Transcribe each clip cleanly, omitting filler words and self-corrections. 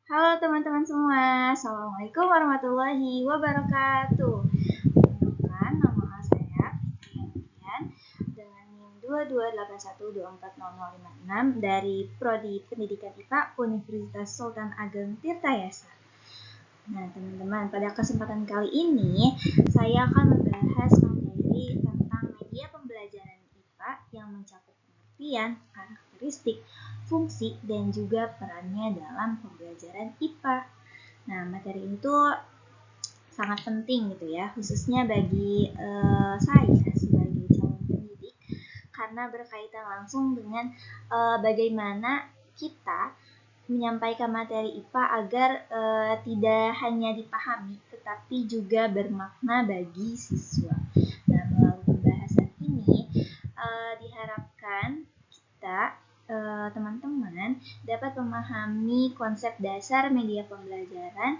Halo teman-teman semua, Assalamualaikum warahmatullahi wabarakatuh. Perkenalkan, nama saya Fitrian dengan NIM 2281240056 dari Prodi Pendidikan IPA Universitas Sultan Ageng Tirtayasa. Nah teman-teman, pada kesempatan kali ini saya akan membahas materi tentang media pembelajaran IPA yang mencakup pengertian, karakteristik, fungsi, dan juga perannya dalam pembelajaran IPA. Nah, materi ini tuh sangat penting gitu ya, khususnya bagi saya sebagai calon pendidik, karena berkaitan langsung dengan bagaimana kita menyampaikan materi IPA agar tidak hanya dipahami, tetapi juga bermakna bagi siswa. Nah, melalui pembahasan ini diharapkan kita teman-teman dapat memahami konsep dasar media pembelajaran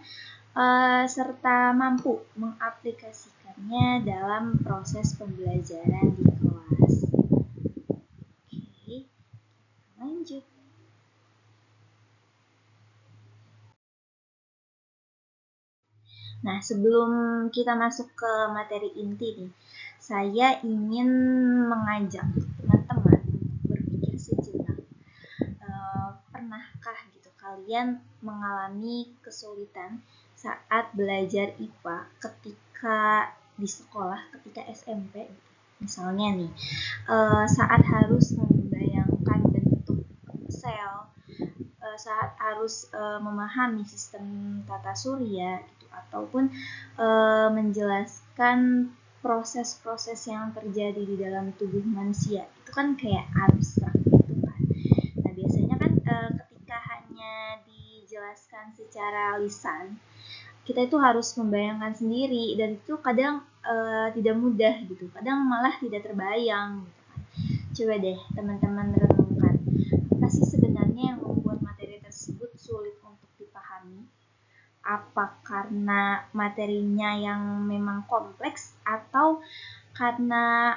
serta mampu mengaplikasikannya dalam proses pembelajaran di kelas. Oke, lanjut. Nah, sebelum kita masuk ke materi inti nih, saya ingin mengajak teman-teman untuk berpikir sejenak. Pernahkah gitu kalian mengalami kesulitan saat belajar IPA ketika di sekolah, ketika SMP? Misalnya nih, saat harus membayangkan bentuk sel, saat harus memahami sistem tata surya gitu, ataupun menjelaskan proses-proses yang terjadi di dalam tubuh manusia. Itu kan kayak abstrak gitu kan. Nah, biasanya kan ketika hanya dijelaskan secara lisan, kita itu harus membayangkan sendiri, dan itu kadang tidak mudah gitu. Kadang malah tidak terbayang gitu kan. Coba deh teman-teman renungkan, apa sih sebenarnya yang membuat materi tersebut sulit untuk dipahami? Apa karena materinya yang memang kompleks atau karena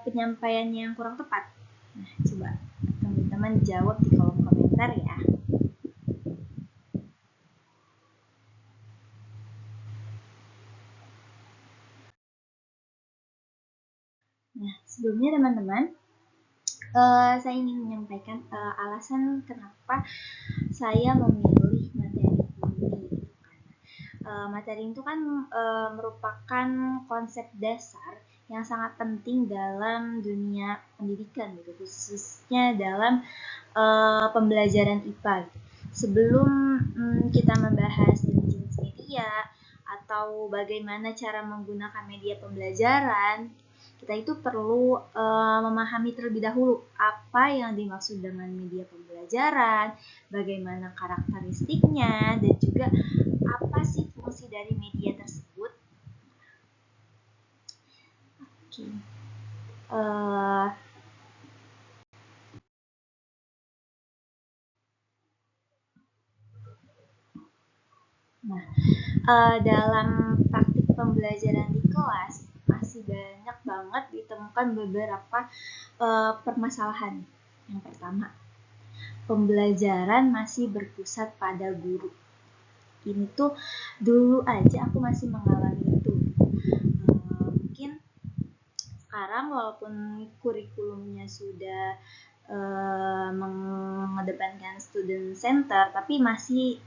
penyampaiannya yang kurang tepat? Nah, coba teman-teman jawab di kolom komentar ya. Nah, sebelumnya teman-teman, saya ingin menyampaikan alasan kenapa saya memilih materi ini. Materi itu kan merupakan konsep dasar yang sangat penting dalam dunia pendidikan gitu, khususnya dalam pembelajaran IPA gitu. Sebelum kita membahas jenis media atau bagaimana cara menggunakan media pembelajaran, kita itu perlu memahami terlebih dahulu apa yang dimaksud dengan media pembelajaran, bagaimana karakteristiknya, dan juga apa sih fungsi dari media tersebut. Oke. Nah, dalam praktik pembelajaran di kelas masih banyak banget ditemukan beberapa permasalahan. Yang pertama, pembelajaran masih berpusat pada guru. Ini tuh dulu aja aku masih mengalami itu. Mungkin sekarang walaupun kurikulumnya sudah mengedepankan student center, tapi masih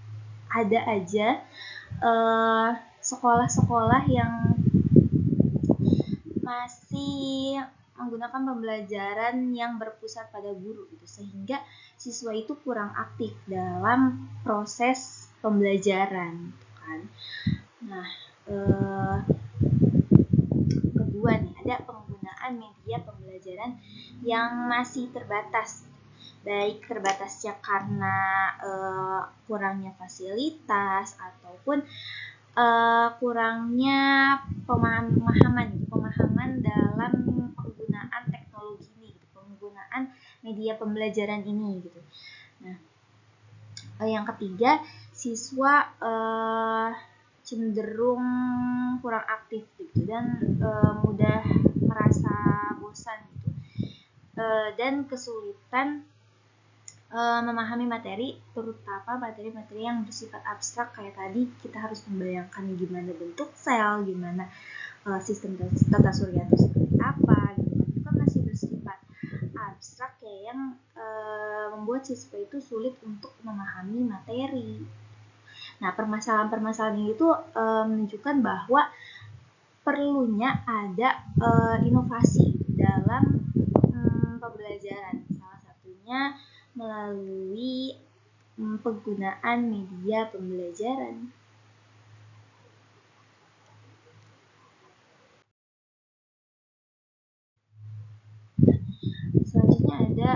ada aja sekolah-sekolah yang masih menggunakan pembelajaran yang berpusat pada guru gitu, sehingga siswa itu kurang aktif dalam proses pembelajaran gitu kan. Nah, kedua nih, ada penggunaan media pembelajaran yang masih terbatas, baik terbatasnya karena kurangnya fasilitas ataupun kurangnya pemahaman dalam penggunaan teknologi ini, penggunaan media pembelajaran ini gitu. Nah, yang ketiga, siswa cenderung kurang aktif gitu, dan mudah merasa bosan gitu, dan kesulitan memahami materi, terutama materi-materi yang bersifat abstrak kayak tadi. Kita harus membayangkan gimana bentuk sel, gimana sistem tata surya itu seperti apa gitu. Itu kan masih bersifat abstrak ya, yang membuat siswa itu sulit untuk memahami materi. Nah, permasalahan-permasalahan ini tuh menunjukkan bahwa perlunya ada inovasi dalam pembelajaran. Salah satunya melalui penggunaan media pembelajaran. Selanjutnya ada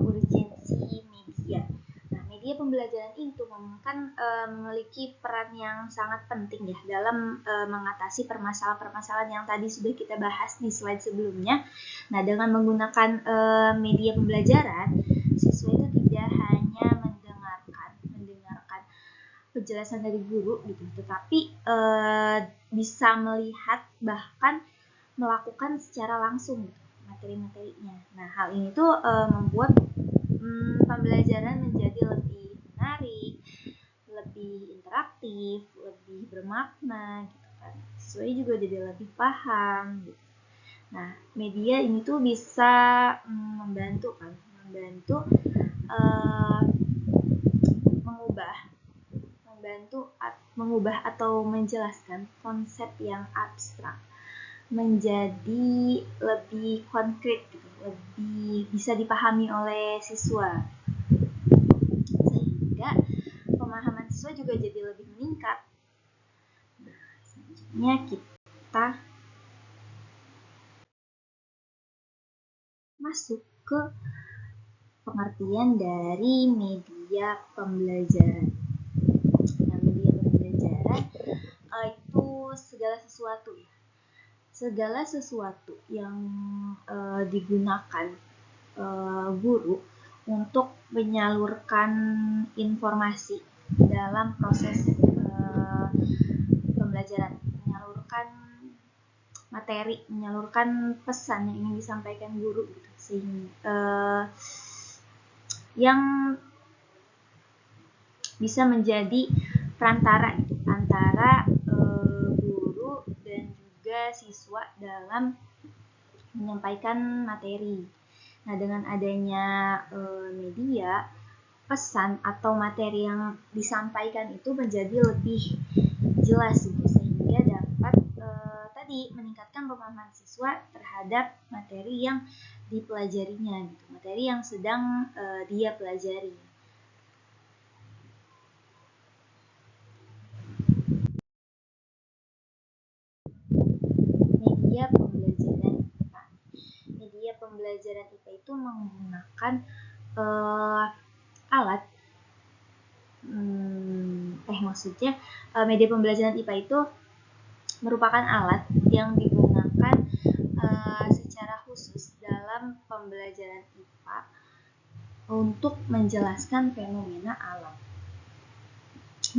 urgensi media. Nah, media pembelajaran itu kan memiliki peran yang sangat penting ya dalam mengatasi permasalahan-permasalahan yang tadi sudah kita bahas di slide sebelumnya. Nah, dengan menggunakan media pembelajaran, siswa itu tidak hanya mendengarkan penjelasan dari guru gitu, tetapi bisa melihat bahkan melakukan secara langsung gitu, materi-materinya. Nah, hal ini tuh membuat pembelajaran menjadi lebih menarik, lebih interaktif, lebih bermakna gitu kan. Siswa juga jadi lebih paham gitu. Nah, media ini tuh bisa membantu mengubah atau menjelaskan konsep yang abstrak menjadi lebih konkret gitu, lebih bisa dipahami oleh siswa, sehingga pemahaman siswa juga jadi lebih meningkat. Nah, selanjutnya kita masuk ke pengertian dari media pembelajaran. Nah, media pembelajaran itu segala sesuatu yang digunakan guru untuk menyalurkan informasi dalam proses pembelajaran, menyalurkan materi, menyalurkan pesan yang ingin disampaikan guru gitu. Sehingga yang bisa menjadi perantara gitu, antara guru dan juga siswa dalam menyampaikan materi. Nah, dengan adanya media, pesan atau materi yang disampaikan itu menjadi lebih jelas gitu, sehingga dapat tadi meningkatkan pemahaman siswa terhadap materi yang dipelajarinya gitu, materi yang sedang dia pelajari. Media pembelajaran IPA. Media pembelajaran IPA itu menggunakan alat media pembelajaran IPA itu merupakan alat yang digunakan secara khusus dalam pembelajaran IPA untuk menjelaskan fenomena alam.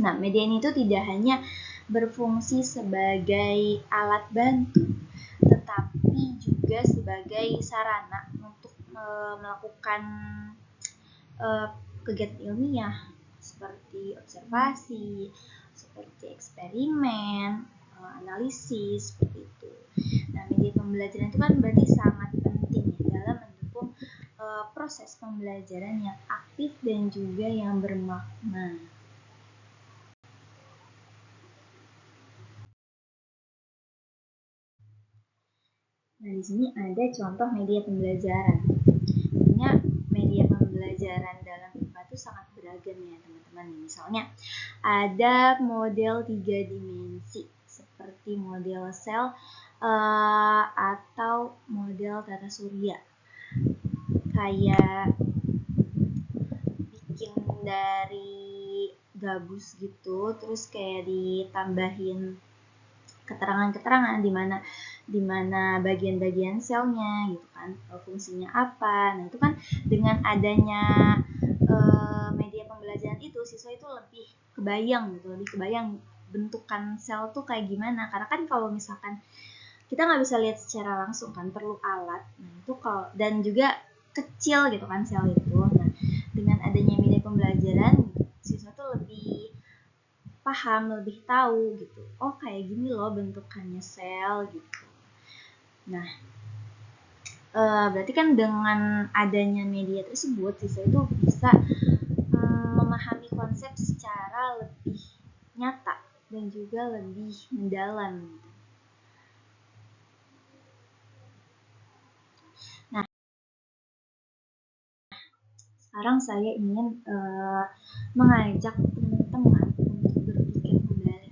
Nah, media ini itu tidak hanya berfungsi sebagai alat bantu, tetapi juga sebagai sarana untuk melakukan kegiatan ilmiah seperti observasi, seperti eksperimen, analisis, seperti itu. Nah, media pembelajaran itu kan berarti sangat penting ya dalam mendukung proses pembelajaran yang aktif dan juga yang bermakna. Nah, di sini ada contoh media pembelajaran. Sebenarnya media pembelajaran dalam IPA itu sangat beragam ya teman-teman. Misalnya ada model 3 dimensi seperti model sel atau model tata surya. Kayak bikin dari gabus gitu, terus kayak ditambahin keterangan-keterangan di mana bagian-bagian selnya gitu kan, fungsinya apa. Nah, itu kan dengan adanya media pembelajaran itu, siswa itu lebih kebayang bentukan sel tuh kayak gimana. Karena kan kalau misalkan kita nggak bisa lihat secara langsung kan, perlu alat. Nah, itu dan juga kecil gitu kan sel itu. Nah, dengan adanya media pembelajaran siswa tuh lebih paham, lebih tahu gitu. Oh kayak gini loh bentukannya sel gitu. Nah, berarti kan dengan adanya media tersebut siswa itu bisa memahami konsep secara lebih nyata dan juga lebih mendalam gitu. Nah, sekarang saya ingin mengajak teman-teman untuk berpikir kembali.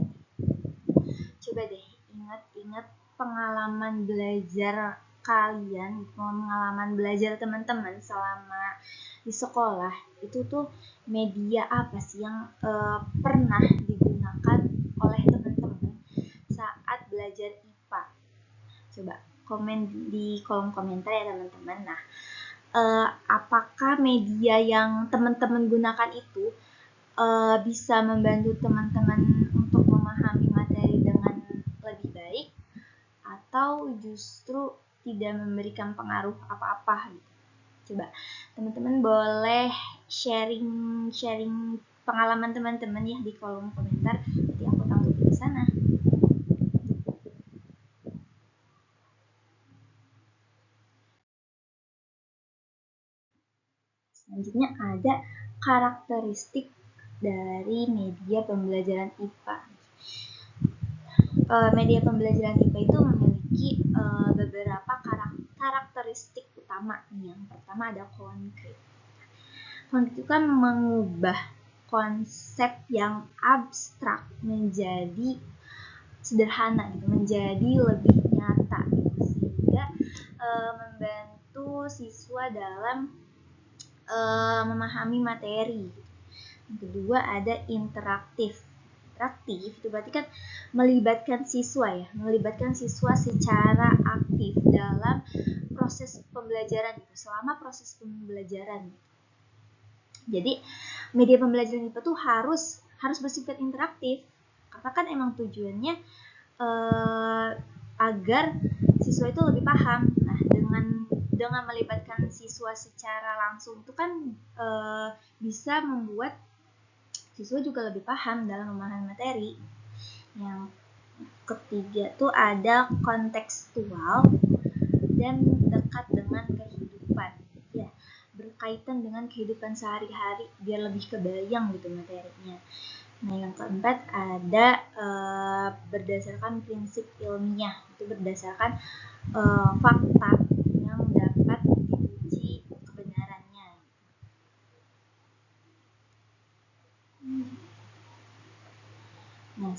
Coba deh ingat-ingat pengalaman belajar kalian, pengalaman belajar teman-teman selama di sekolah. Itu tuh media apa sih yang pernah digunakan oleh teman-teman saat belajar IPA? Coba komen di kolom komentar ya teman-teman. Nah, apakah media yang teman-teman gunakan itu bisa membantu teman-teman untuk memahami materi dengan lebih baik atau justru tidak memberikan pengaruh apa-apa gitu. Coba teman-teman boleh sharing pengalaman teman-teman ya di kolom komentar, nanti aku tanggapi di sana. Selanjutnya ada karakteristik dari media pembelajaran IPA. Media pembelajaran IPA itu memiliki beberapa karakteristik utama. Yang pertama ada konkret. Konkret itu kan mengubah konsep yang abstrak menjadi sederhana, gitu, menjadi lebih nyata, gitu, sehingga membantu siswa dalam memahami materi. Yang kedua ada interaktif. Interaktif itu berarti kan melibatkan siswa secara aktif dalam proses pembelajaran itu, selama proses pembelajaran. Jadi media pembelajaran itu tuh harus bersifat interaktif karena kan emang tujuannya agar siswa itu lebih paham. Nah, dengan melibatkan siswa secara langsung itu kan bisa membuat siswa juga lebih paham dalam memahami materi. Yang ketiga tuh ada kontekstual dan dekat dengan kehidupan. Ya, berkaitan dengan kehidupan sehari-hari biar lebih kebayang gitu materinya. Nah, yang keempat ada berdasarkan prinsip ilmiah, itu berdasarkan fakta yang dapat diuji kebenarannya. Nah,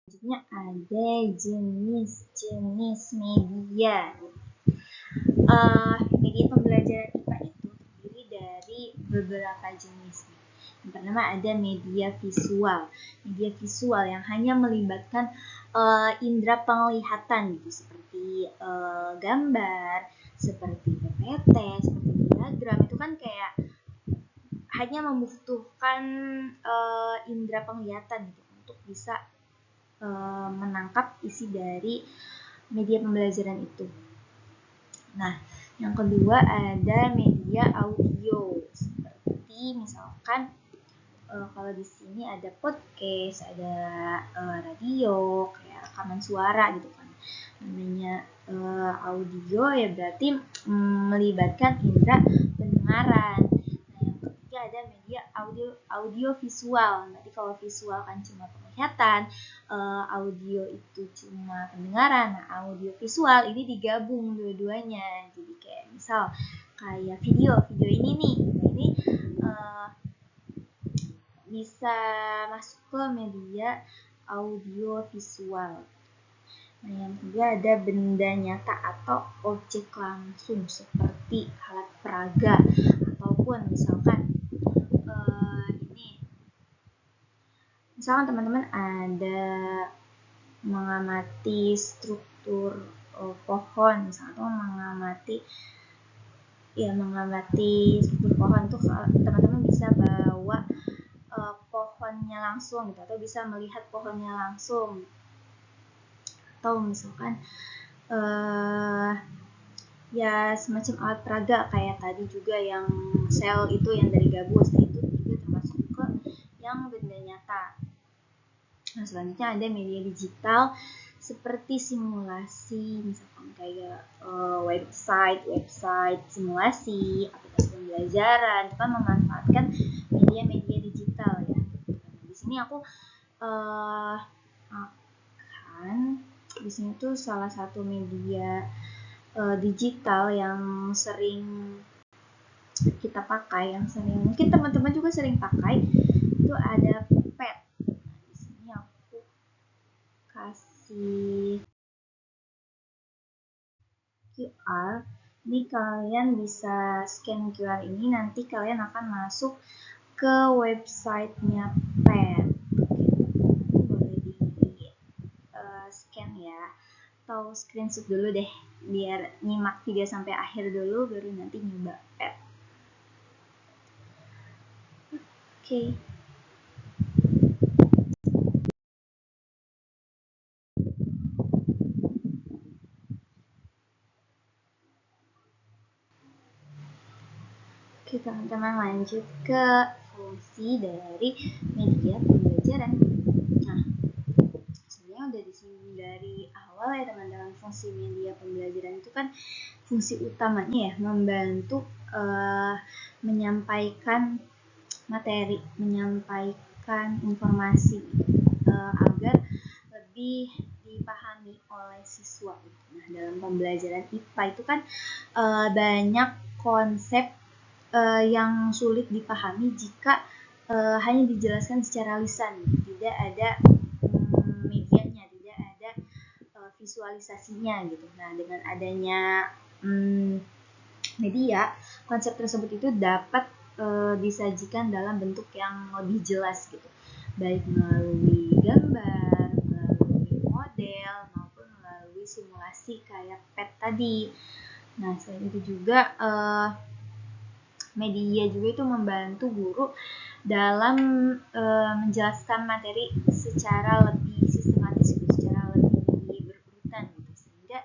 selanjutnya ada jenis-jenis media. Media pembelajaran IPA itu terdiri dari beberapa jenis. Yang pertama ada media visual. Media visual yang hanya melibatkan indera penglihatan gitu, seperti gambar, seperti PPT, seperti diagram. Itu kan kayak hanya membutuhkan indera penglihatan gitu untuk bisa menangkap isi dari media pembelajaran itu. Nah, yang kedua ada media audio, seperti misalkan kalau di sini ada podcast, ada radio, kayak rekaman suara gitu kan. Namanya audio ya berarti melibatkan indera pendengaran. Nah, yang ketiga ada media audio visual. Nanti kalau visual kan cuma penglihatan, audio itu cuma pendengaran. Nah, audio visual ini digabung dua-duanya. Jadi kayak misal kayak video ini nih. Nah, ini bisa masuk ke media audio visual. Nah, yang kedua ada benda nyata atau objek langsung seperti alat peraga ataupun misalkan misalkan teman-teman ada mengamati struktur pohon misalkan, atau mengamati struktur pohon tuh teman-teman bisa bawa pohonnya langsung gitu, atau bisa melihat pohonnya langsung, atau misalkan ya semacam alat peraga kayak tadi juga yang sel itu yang dari gabus, nah itu juga termasuk ke yang benda nyata. Nah selanjutnya ada media digital seperti simulasi, misalkan kayak website simulasi, aplikasi pembelajaran, itu kan memanfaatkan media-media digital ya. Di sini aku akan di sini tuh salah satu media digital yang sering kita pakai, yang sering mungkin teman-teman juga sering pakai, itu ada pet. Nah, di sini aku kasih QR. Ini kalian bisa scan QR ini, nanti kalian akan masuk ke websitenya pet. Boleh di scan ya, atau screenshot dulu deh biar nyimak video sampai akhir dulu baru nanti nyoba pet. Oke. Oke teman-teman, lanjut ke fungsi dari media pembelajaran. Nah, sebenarnya udah disinggung dari awal ya teman-teman, fungsi media pembelajaran itu kan fungsi utamanya ya membantu menyampaikan materi, menyampaikan informasi agar lebih dipahami oleh siswa. Nah, dalam pembelajaran IPA itu kan banyak konsep yang sulit dipahami jika hanya dijelaskan secara lisan, tidak ada medianya, tidak ada visualisasinya gitu. Nah, dengan adanya media, konsep tersebut itu dapat disajikan dalam bentuk yang lebih jelas gitu, baik melalui gambar, melalui model, maupun melalui simulasi kayak pet tadi. Nah, selain itu juga media juga itu membantu guru dalam menjelaskan materi secara lebih sistematis, secara lebih berurutan gitu, sehingga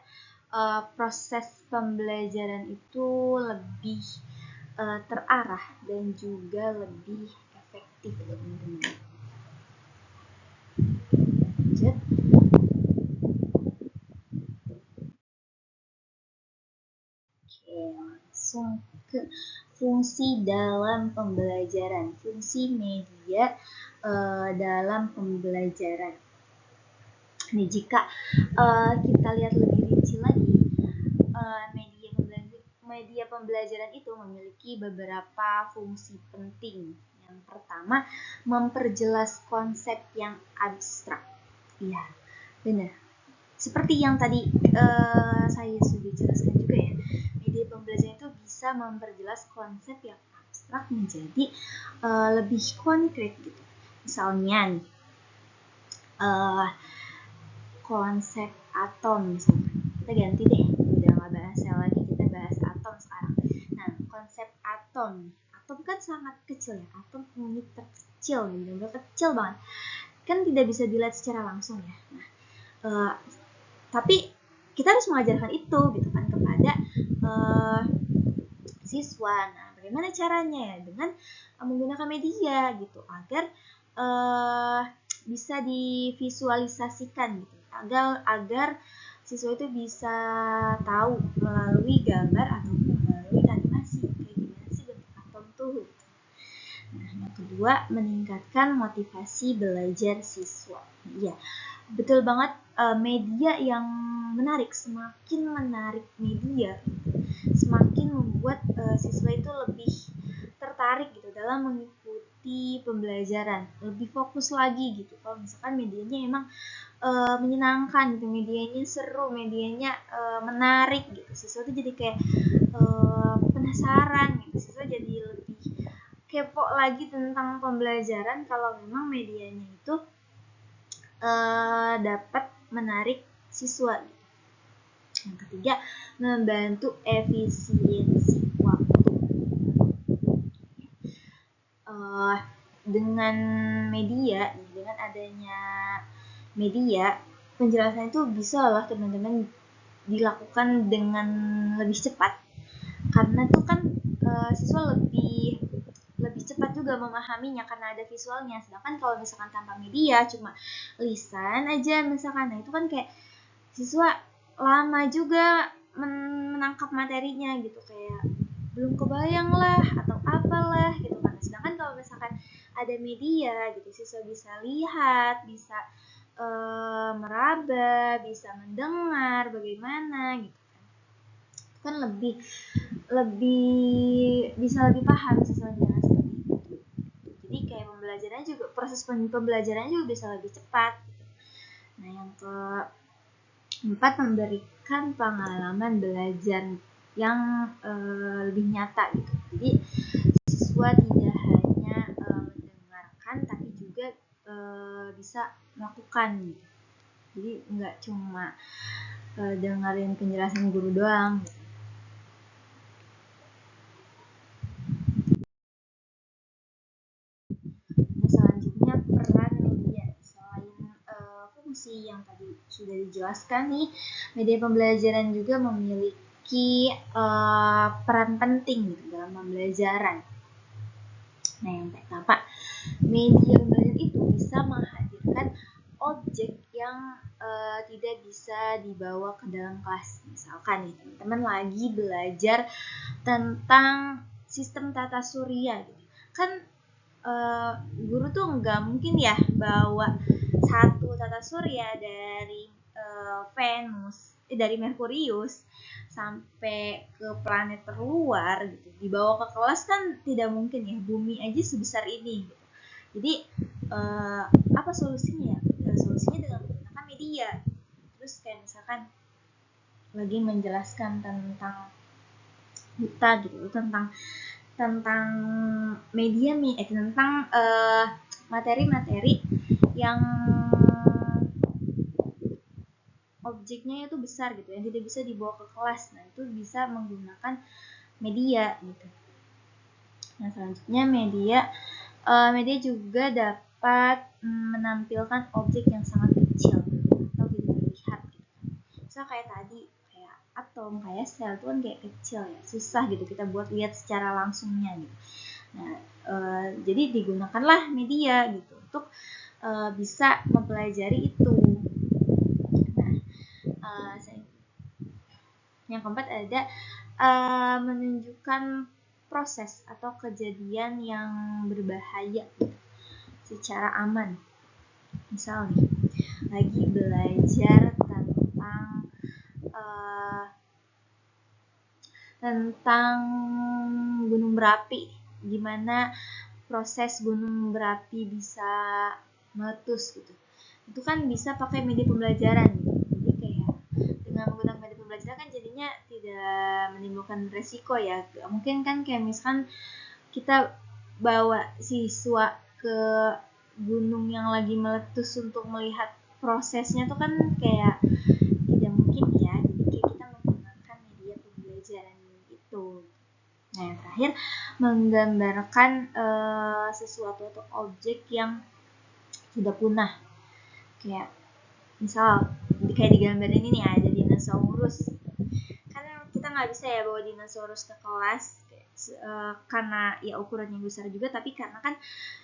proses pembelajaran itu lebih terarah dan juga lebih efektif teman-teman. Lanjut. Oke, langsung ke fungsi dalam pembelajaran, fungsi media dalam pembelajaran. Nih, jika kita lihat lebih rinci lagi, media pembelajaran itu memiliki beberapa fungsi penting. Yang pertama, memperjelas konsep yang abstrak. Iya, benar. Seperti yang tadi saya sudah jelaskan juga ya, media pembelajaran itu bisa memperjelas konsep yang abstrak menjadi lebih konkret gitu. Misalnya konsep atom misalnya. Kita ganti deh, udah nggak bahas sel lagi, kita bahas atom sekarang. Nah, konsep atom kan sangat kecil ya, atom unit terkecil, benar-benar kecil banget, kan tidak bisa dilihat secara langsung ya. Nah, tapi kita harus mengajarkan itu gitu kan kepada siswa. Nah, bagaimana caranya ya? Dengan menggunakan media gitu agar bisa divisualisasikan gitu, agar siswa itu bisa tahu melalui gambar atau melalui animasi kayak gimana sih bentuk atom tuh. Nah, yang kedua, meningkatkan motivasi belajar siswa. Iya, betul banget, media yang menarik, semakin menarik media semakin membuat siswa itu lebih tertarik gitu dalam mengikuti pembelajaran, lebih fokus lagi gitu. Kalau misalkan medianya emang menyenangkan gitu, medianya seru, medianya menarik gitu, siswa tuh jadi kayak penasaran gitu, siswa jadi lebih kepo lagi tentang pembelajaran kalau memang medianya itu dapat menarik siswa. Yang ketiga, membantu efisiensi waktu. Dengan media, dengan adanya media, penjelasan itu bisa lah teman-teman dilakukan dengan lebih cepat, karena tuh kan siswa lebih cepat juga memahaminya karena ada visualnya. Sedangkan kalau misalkan tanpa media, cuma lisan aja misalkan, nah itu kan kayak siswa lama juga menangkap materinya gitu, kayak belum kebayang lah atau apalah gitu kan. Sedangkan kalau misalkan ada media gitu, siswa bisa lihat, bisa meraba, bisa mendengar bagaimana gitu kan, lebih bisa lebih paham siswanya seperti itu. Jadi kayak pembelajarannya juga, proses pembelajarannya juga bisa lebih cepat. Nah, yang keempat, memberikan pengalaman belajar yang lebih nyata gitu. Jadi siswa tidak hanya mendengarkan, tapi juga bisa melakukan gitu. Jadi nggak cuma dengerin penjelasan guru doang gitu. Selanjutnya, peran media. Selain fungsi yang tadi sudah dijelaskan nih, media pembelajaran juga memiliki peran penting gitu dalam pembelajaran. Nah, yang pertama, media pembelajaran itu bisa menghadirkan objek yang tidak bisa dibawa ke dalam kelas. Misalkan nih, teman-teman lagi belajar tentang sistem tata surya gitu. Kan guru tuh nggak mungkin ya bawa satu tata surya dari Venus, dari Merkurius sampai ke planet terluar gitu, dibawa ke kelas kan tidak mungkin ya, bumi aja sebesar ini gitu. Jadi apa solusinya ya? Solusinya dengan menggunakan media. Terus kayak misalkan lagi menjelaskan tentang buta gitu, tentang media tentang materi-materi yang objeknya itu besar gitu, yang tidak bisa dibawa ke kelas. Nah, itu bisa menggunakan media gitu. Nah, selanjutnya media juga dapat menampilkan objek yang sangat kecil atau tidak terlihat gitu. Misal kayak tadi, kayak atom, kayak sel itu kan kayak kecil ya, susah gitu kita buat lihat secara langsungnya gitu. Nah, jadi digunakanlah media gitu untuk bisa mempelajari itu. Nah, yang keempat ada menunjukkan proses atau kejadian yang berbahaya secara aman. Misalnya lagi belajar tentang gunung berapi, gimana proses gunung berapi bisa meletus gitu. Itu kan bisa pakai media pembelajaran. Jadi kayak dengan menggunakan media pembelajaran kan jadinya tidak menimbulkan resiko ya. Mungkin kan kayak misalkan kita bawa siswa ke gunung yang lagi meletus untuk melihat prosesnya tuh kan kayak tidak mungkin ya. Jadi kayak kita menggunakan media pembelajaran itu. Nah, yang terakhir, menggambarkan sesuatu atau objek yang sudah punah. Kayak misal kayak di gambar ini nih, ada dinosaurus. Kan kita nggak bisa ya bawa dinosaurus ke kelas karena ya ukurannya besar juga, tapi karena kan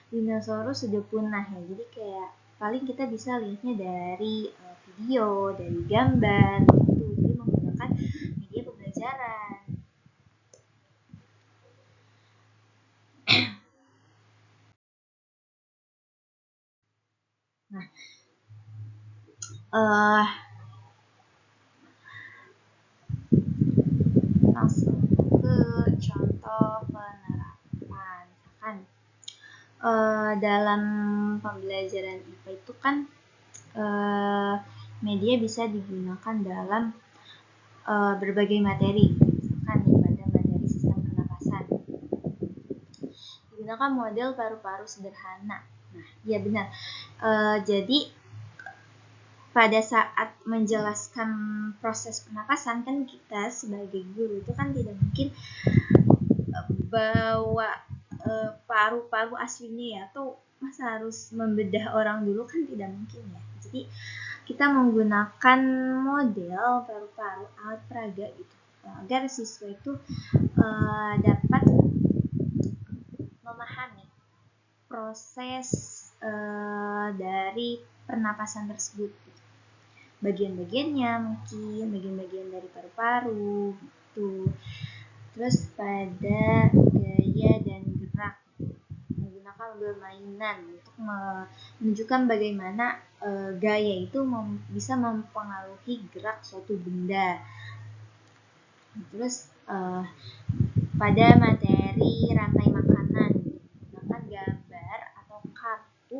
dinosaurus sudah punah ya. Jadi kayak paling kita bisa lihatnya dari video, dari gambar gitu. Jadi menggunakan media pembelajaran. Nah, langsung ke contoh penerapan. Kan dalam pembelajaran IPA itu kan media bisa digunakan dalam berbagai materi. Misalkan pada materi sistem pernapasan digunakan model paru-paru sederhana. Nah, iya benar. Jadi pada saat menjelaskan proses pernapasan kan kita sebagai guru itu kan tidak mungkin bawa paru-paru aslinya ya, atau masa harus membedah orang dulu kan tidak mungkin ya. Jadi kita menggunakan model paru-paru alat peraga gitu agar siswa itu dapat memahami proses dari pernapasan tersebut. Bagian-bagiannya mungkin bagian-bagian dari paru-paru gitu. Terus pada gaya dan gerak, menggunakan permainan untuk menunjukkan bagaimana gaya itu bisa mempengaruhi gerak suatu benda. Terus pada materi rantai makanan, menggunakan gambar atau kartu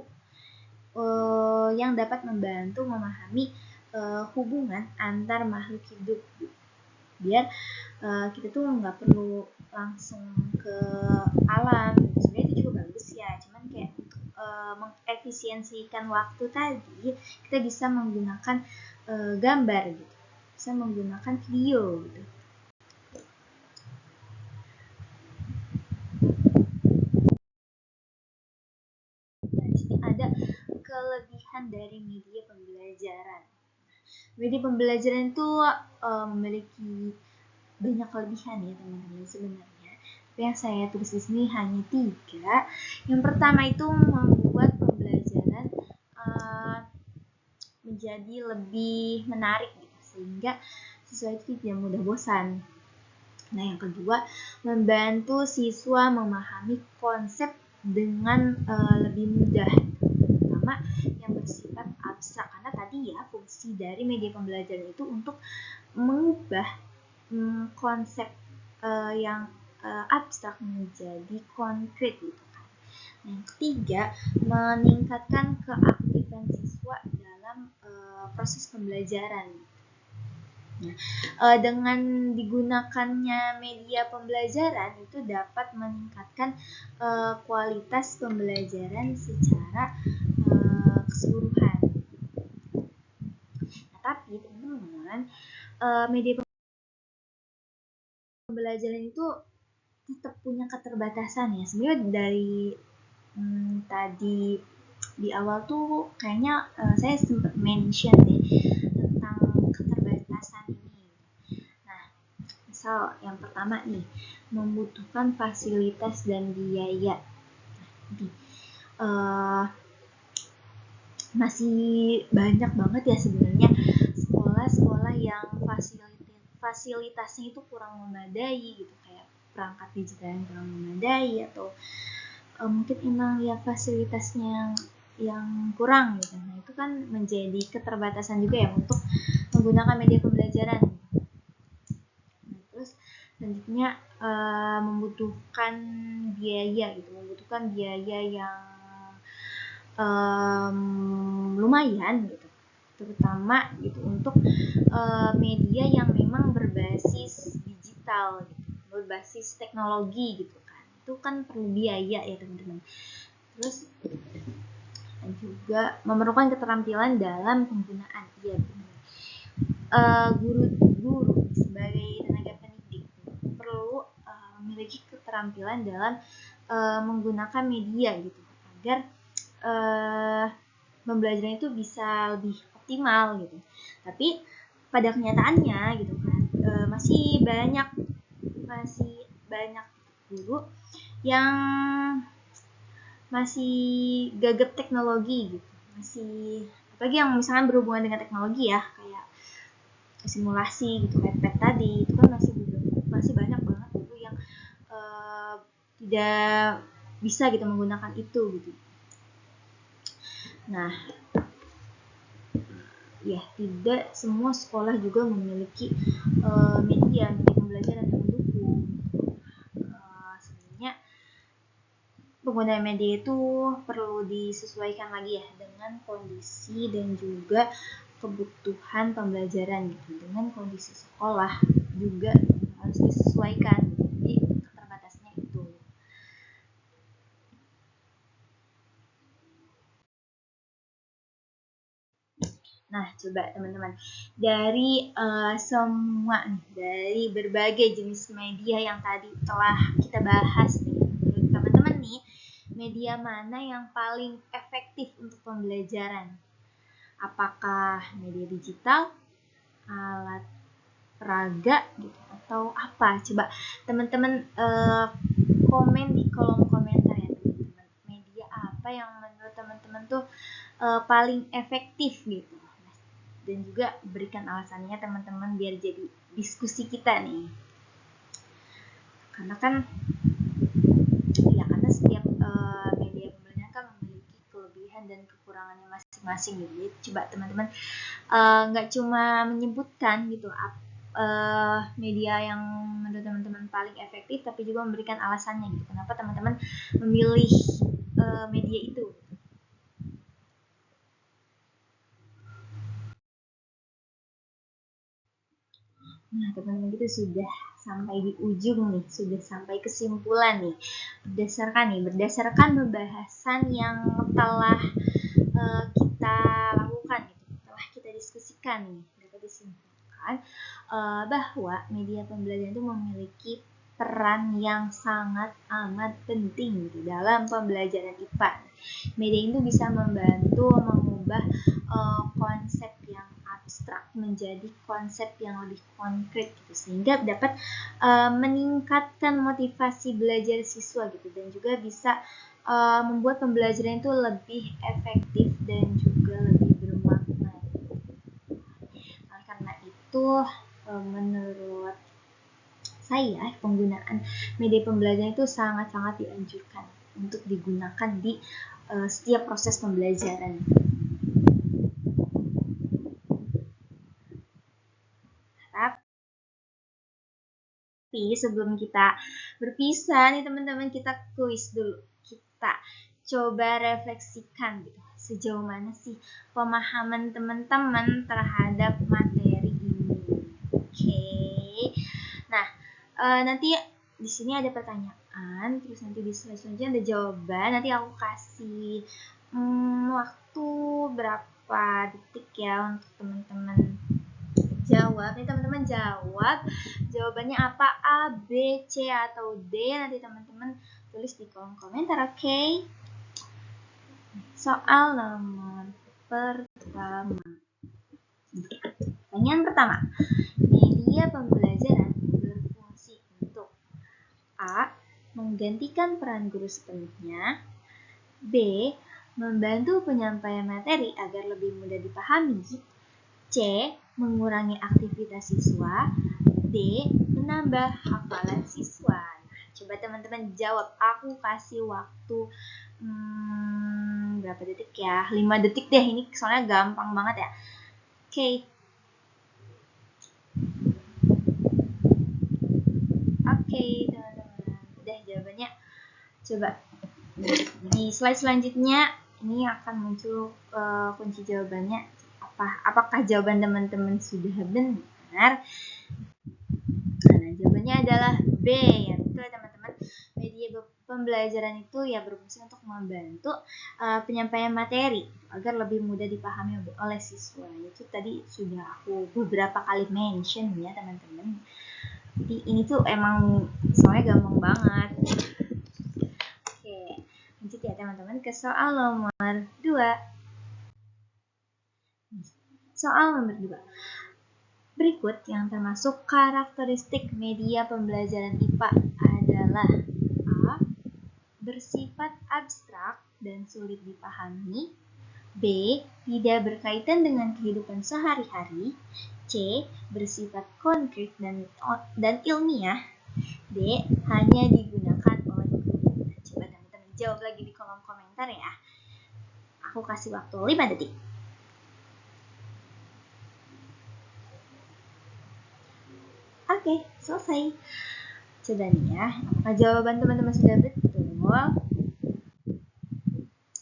yang dapat membantu memahami hubungan antar makhluk hidup, biar kita tuh nggak perlu langsung ke alam. Sebenarnya itu juga bagus ya, cuman kayak untuk mengefisiensikan waktu tadi kita bisa menggunakan gambar gitu, bisa menggunakan video gitu. Nah, di sini ada kelebihan dari media pembelajaran. Media pembelajaran itu memiliki banyak kelebihan ya teman-teman sebenarnya. Tapi yang saya tulis di sini hanya 3. Yang pertama itu membuat pembelajaran menjadi lebih menarik gitu, sehingga siswa itu tidak mudah bosan. Nah, yang kedua, membantu siswa memahami konsep dengan lebih mudah, terutama yang bersifat abstrak, karena tadi ya fungsi dari media pembelajaran itu untuk mengubah konsep yang abstrak menjadi konkret gitu kan. Yang ketiga, meningkatkan keaktifan siswa dalam proses pembelajaran. Nah, dengan digunakannya media pembelajaran itu dapat meningkatkan kualitas pembelajaran secara keseluruhan. Nah, tapi teman-teman, media pembelajaran itu tetap punya keterbatasan ya. Sebenarnya dari tadi di awal tuh kayaknya saya sempat mention deh tentang keterbatasan ini. Nah, misal yang pertama nih, membutuhkan fasilitas dan biaya. Masih banyak banget ya sebenarnya sekolah-sekolah yang fasilitasnya itu kurang memadai gitu, kayak perangkat digital yang kurang memadai, atau mungkin emang ya fasilitasnya yang kurang gitu. Nah, itu kan menjadi keterbatasan juga ya untuk menggunakan media pembelajaran. Nah, terus selanjutnya membutuhkan biaya gitu, membutuhkan biaya yang lumayan gitu, terutama gitu untuk media yang memang berbasis digital gitu, berbasis teknologi gitu kan, itu kan perlu biaya ya teman-teman. Terus juga memerlukan keterampilan dalam penggunaan, ya benar. Guru sebagai tenaga pendidik perlu memiliki keterampilan dalam menggunakan media gitu agar pembelajaran itu bisa lebih optimal gitu. Tapi pada kenyataannya gitu kan masih banyak guru yang masih gagap teknologi gitu, masih apalagi yang misalnya berhubungan dengan teknologi ya, kayak simulasi gitu, kayak PET tadi, itu kan masih banyak banget guru yang tidak bisa gitu menggunakan itu gitu. Nah, ya tidak semua sekolah juga memiliki media pembelajaran yang mendukung. Sebenarnya penggunaan media itu perlu disesuaikan lagi ya dengan kondisi dan juga kebutuhan pembelajaran gitu, dengan kondisi sekolah juga harus disesuaikan. Jadi keterbatasannya itu. Nah, coba teman-teman, dari semua nih, dari berbagai jenis media yang tadi telah kita bahas nih, menurut teman-teman nih, media mana yang paling efektif untuk pembelajaran? Apakah media digital, alat peraga gitu, atau apa? Coba teman-teman komen di kolom komentar ya teman-teman. Media apa yang menurut teman-teman tuh paling efektif gitu. Dan juga berikan alasannya teman-teman biar jadi diskusi kita nih. Karena kan ya karena setiap media pembelajaran kan memiliki kelebihan dan kekurangannya masing-masing gitu. Jadi coba teman-teman nggak cuma menyebutkan gitu media yang menurut teman-teman paling efektif, tapi juga memberikan alasannya gitu. Kenapa teman-teman memilih media itu? Nah, teman-teman kita sudah sampai di ujung nih, sudah sampai kesimpulan nih. Berdasarkan pembahasan yang telah kita lakukan gitu, telah kita diskusikan nih, dapat disimpulkan bahwa media pembelajaran itu memiliki peran yang sangat amat penting gitu dalam pembelajaran IPA. Media itu bisa membantu mengubah konsep yang abstrak menjadi konsep yang lebih konkret gitu, sehingga dapat meningkatkan motivasi belajar siswa gitu, dan juga bisa membuat pembelajaran itu lebih efektif dan juga lebih bermakna. Karena itu menurut saya penggunaan media pembelajaran itu sangat-sangat dianjurkan untuk digunakan di setiap proses pembelajaran. Tapi sebelum kita berpisah nih teman-teman, kita kuis dulu. Kita coba refleksikan gitu. Sejauh mana sih pemahaman teman-teman terhadap materi ini. Oke. Nah, nanti di sini ada pertanyaan, terus nanti di slide selanjutnya ada jawaban. Nanti aku kasih waktu berapa detik ya untuk teman-teman jawab. Nih teman-teman jawab jawabannya apa, A, B, C, atau D. Nanti teman-teman tulis di kolom komentar, oke? Soal nomor pertama. Pertanyaan pertama. Media pembelajaran berfungsi untuk A. Menggantikan peran guru sepenuhnya, B. Membantu penyampaian materi agar lebih mudah dipahami, C. Mengurangi aktivitas siswa, D. Menambah hafalan siswa. Nah, coba teman-teman jawab. Aku kasih waktu berapa detik ya? 5 detik deh. Ini soalnya gampang banget ya. Oke. Oke, teman-teman. Udah jawabannya. Coba di slide selanjutnya ini akan muncul kunci jawabannya. Apakah jawaban teman-teman sudah benar? Nah, jawabannya adalah B. Ya, betul teman-teman. Media pembelajaran itu ya berfungsi untuk membantu penyampaian materi agar lebih mudah dipahami oleh siswa. Itu tadi sudah aku beberapa kali mention ya teman-teman. Jadi ini tuh emang soalnya gampang banget. Oke, lanjut ya teman-teman ke soal nomor 2. Soal nomor 2. Berikut yang termasuk karakteristik media pembelajaran IPA adalah A. Bersifat abstrak dan sulit dipahami, B. Tidak berkaitan dengan kehidupan sehari-hari, C. Bersifat konkret dan ilmiah, D. Hanya digunakan oleh guru. Coba teman-teman jawab lagi di kolom komentar ya. Aku kasih waktu 5 detik. Oke, selesai. Coba nih ya, apakah jawaban teman-teman sudah betul?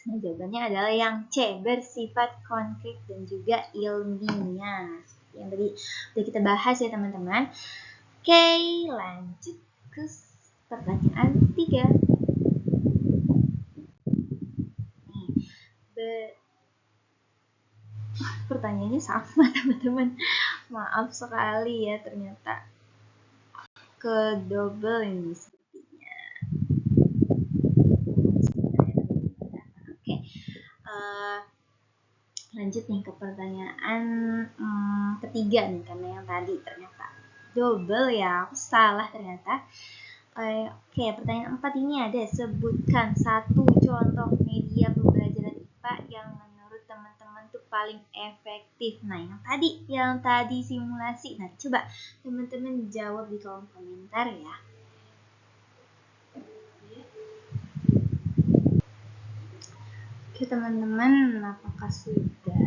Nah, jawabannya adalah yang C, bersifat konkret dan juga ilmiah. Yang tadi udah kita bahas ya teman-teman. Oke, lanjut ke pertanyaan 3. Pertanyaannya sama teman-teman. Maaf sekali ya, ternyata ke double ini sepertinya. Oke. Lanjut nih ke pertanyaan ketiga nih, karena yang tadi ternyata double ya, aku salah ternyata. Oke, pertanyaan 4 ini ada, sebutkan satu contoh media pembelajaran IPA yang menurut teman-teman tuh paling efektif. Nah, yang tadi simulasi. Nah, coba teman-teman jawab di kolom komentar ya. Oke teman-teman, apakah sudah?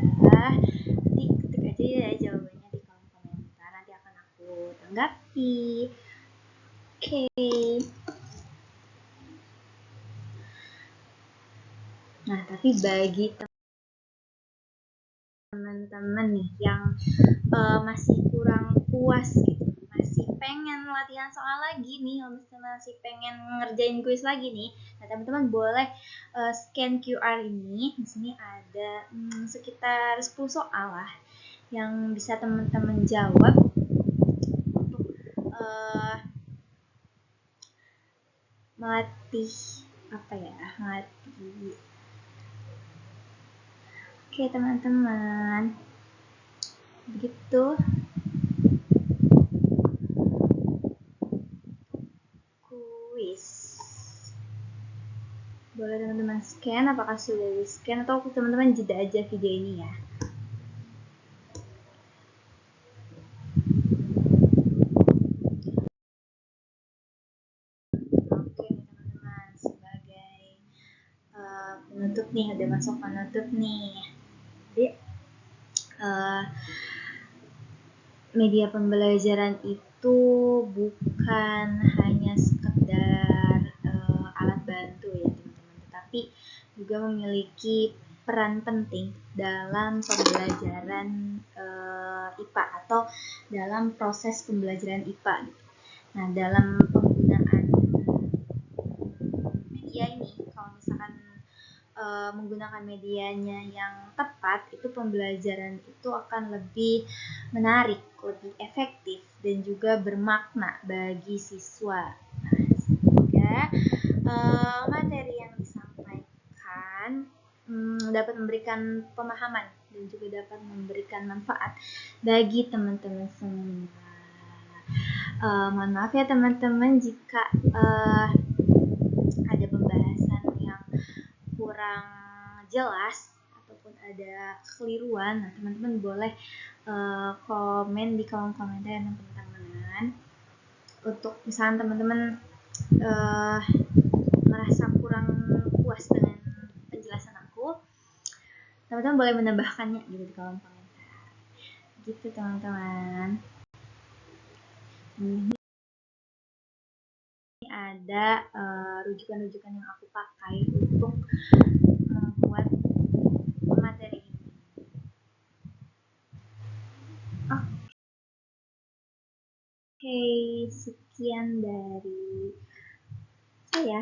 Nanti ketik aja ya jawabannya di kolom komentar, nanti akan aku tanggapi. Oke. Nah, tapi bagi teman-teman nih yang masih kurang puas gitu, masih pengen latihan soal lagi nih, masih pengen ngerjain kuis lagi nih, nah teman-teman boleh scan QR ini. Di sini ada sekitar 10 soal lah yang bisa teman-teman jawab untuk melatih melatih. Oke teman-teman, begitu kuis. Boleh teman-teman scan, apakah sudah di scan atau teman-teman jeda aja video ini ya. Oke teman-teman, sebagai penutup nih, udah masuk penutup nih. Jadi media pembelajaran itu bukan hanya sekedar alat bantu ya teman-teman, tetapi juga memiliki peran penting dalam pembelajaran IPA atau dalam proses pembelajaran IPA. Nah, dalam penggunaan media ini, kalau misalkan menggunakan medianya yang tepat, itu pembelajaran itu akan lebih menarik, lebih efektif, dan juga bermakna bagi siswa. Nah, semoga materi yang disampaikan dapat memberikan pemahaman dan juga dapat memberikan manfaat bagi teman-teman semua. Mohon maaf ya teman-teman jika ada pembahasan yang kurang jelas ataupun ada kekeliruan. Nah, teman-teman boleh komen di kolom komentar ya teman-teman. Untuk misalnya teman-teman merasa kurang puas dengan penjelasan aku, teman-teman boleh menambahkannya gitu di kolom komentar. Gitu teman-teman. Ini ada rujukan-rujukan yang aku pakai untuk membuat materi ini. Oke, sekian dari saya.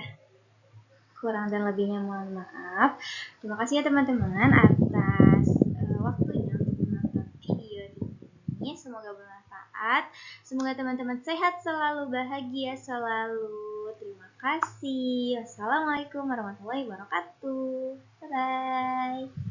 Kurang dan lebihnya mohon maaf. Terima kasih ya teman-teman atas waktunya untuk menonton video ini. Semoga bermanfaat. Semoga teman-teman sehat selalu, bahagia selalu. Terima kasih. Wassalamualaikum warahmatullahi wabarakatuh. Bye-bye.